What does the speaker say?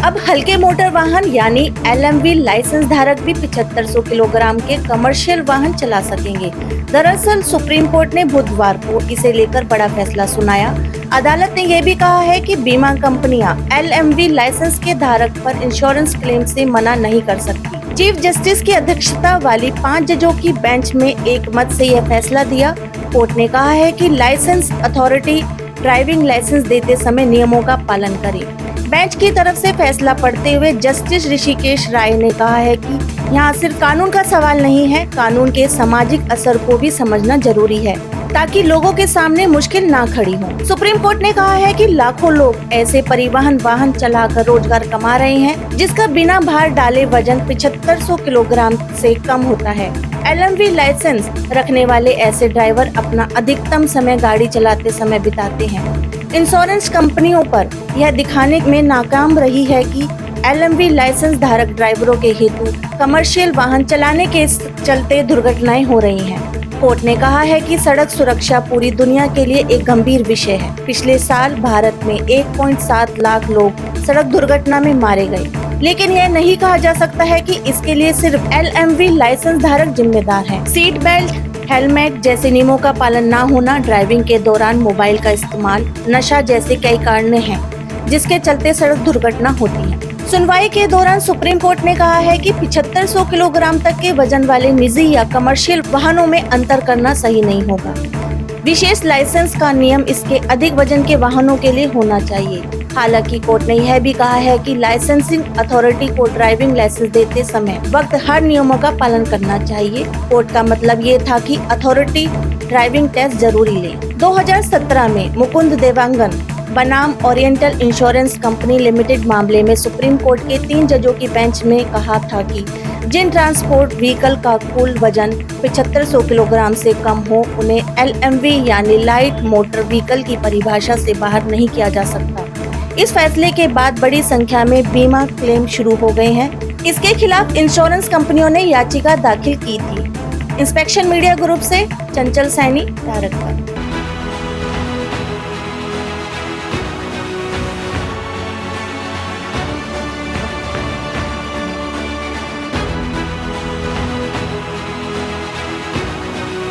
अब हल्के मोटर वाहन यानी LMV लाइसेंस धारक भी 7500 किलोग्राम के कमर्शियल वाहन चला सकेंगे। दरअसल सुप्रीम कोर्ट ने बुधवार को इसे लेकर बड़ा फैसला सुनाया। अदालत ने यह भी कहा है कि बीमा कंपनियां LMV लाइसेंस के धारक पर इंश्योरेंस क्लेम से मना नहीं कर सकती। चीफ जस्टिस की अध्यक्षता वाली 5 जजों की बेंच में एक मत से यह फैसला दिया। कोर्ट ने कहा है कि लाइसेंस अथॉरिटी ड्राइविंग लाइसेंस देते समय नियमों का पालन करे। बेंच की तरफ से फैसला पढ़ते हुए जस्टिस ऋषिकेश राय ने कहा है कि यहाँ सिर्फ कानून का सवाल नहीं है, कानून के सामाजिक असर को भी समझना जरूरी है ताकि लोगों के सामने मुश्किल ना खड़ी हो। सुप्रीम कोर्ट ने कहा है कि लाखों लोग ऐसे परिवहन वाहन चलाकर रोजगार कमा रहे हैं जिसका बिना भार डाले वजन 7500 किलोग्राम से कम होता है। LMV लाइसेंस रखने वाले ऐसे ड्राइवर अपना अधिकतम समय गाड़ी चलाते समय बिताते हैं। इंश्योरेंस कंपनियों पर यह दिखाने में नाकाम रही है कि LMV लाइसेंस धारक ड्राइवरों के हेतु कमर्शियल वाहन चलाने के चलते दुर्घटनाएं हो रही हैं। कोर्ट ने कहा है कि सड़क सुरक्षा पूरी दुनिया के लिए एक गंभीर विषय है। पिछले साल भारत में 1.7 लाख लोग सड़क दुर्घटना में मारे गए, लेकिन यह नहीं कहा जा सकता है कि इसके लिए सिर्फ LMV लाइसेंस धारक जिम्मेदार है। सीट बेल्ट, हेलमेट जैसे नियमों का पालन न होना, ड्राइविंग के दौरान मोबाइल का इस्तेमाल, नशा जैसे कई कारण हैं जिसके चलते सड़क दुर्घटना होती है। सुनवाई के दौरान सुप्रीम कोर्ट ने कहा है कि 7500 किलोग्राम तक के वजन वाले निजी या कमर्शियल वाहनों में अंतर करना सही नहीं होगा। विशेष लाइसेंस का नियम इसके अधिक वजन के वाहनों के लिए होना चाहिए। हालांकि कोर्ट ने यह भी कहा है कि लाइसेंसिंग अथॉरिटी को ड्राइविंग लाइसेंस देते समय वक्त हर नियमों का पालन करना चाहिए। कोर्ट का मतलब ये था कि अथॉरिटी ड्राइविंग टेस्ट जरूरी ले। 2017 में मुकुंद देवांगन बनाम ओरिएंटल इंश्योरेंस कंपनी लिमिटेड मामले में सुप्रीम कोर्ट के 3 जजों की बेंच में कहा था कि जिन ट्रांसपोर्ट व्हीकल का कुल वजन 7500 किलोग्राम से कम हो उन्हें LMV यानी लाइट मोटर व्हीकल की परिभाषा से बाहर नहीं किया जा सकता। इस फैसले के बाद बड़ी संख्या में बीमा क्लेम शुरू हो गए हैं। इसके खिलाफ इंश्योरेंस कंपनियों ने याचिका दाखिल की थी। इंस्पेक्शन मीडिया ग्रुप से चंचल सैनी, डायरेक्टर।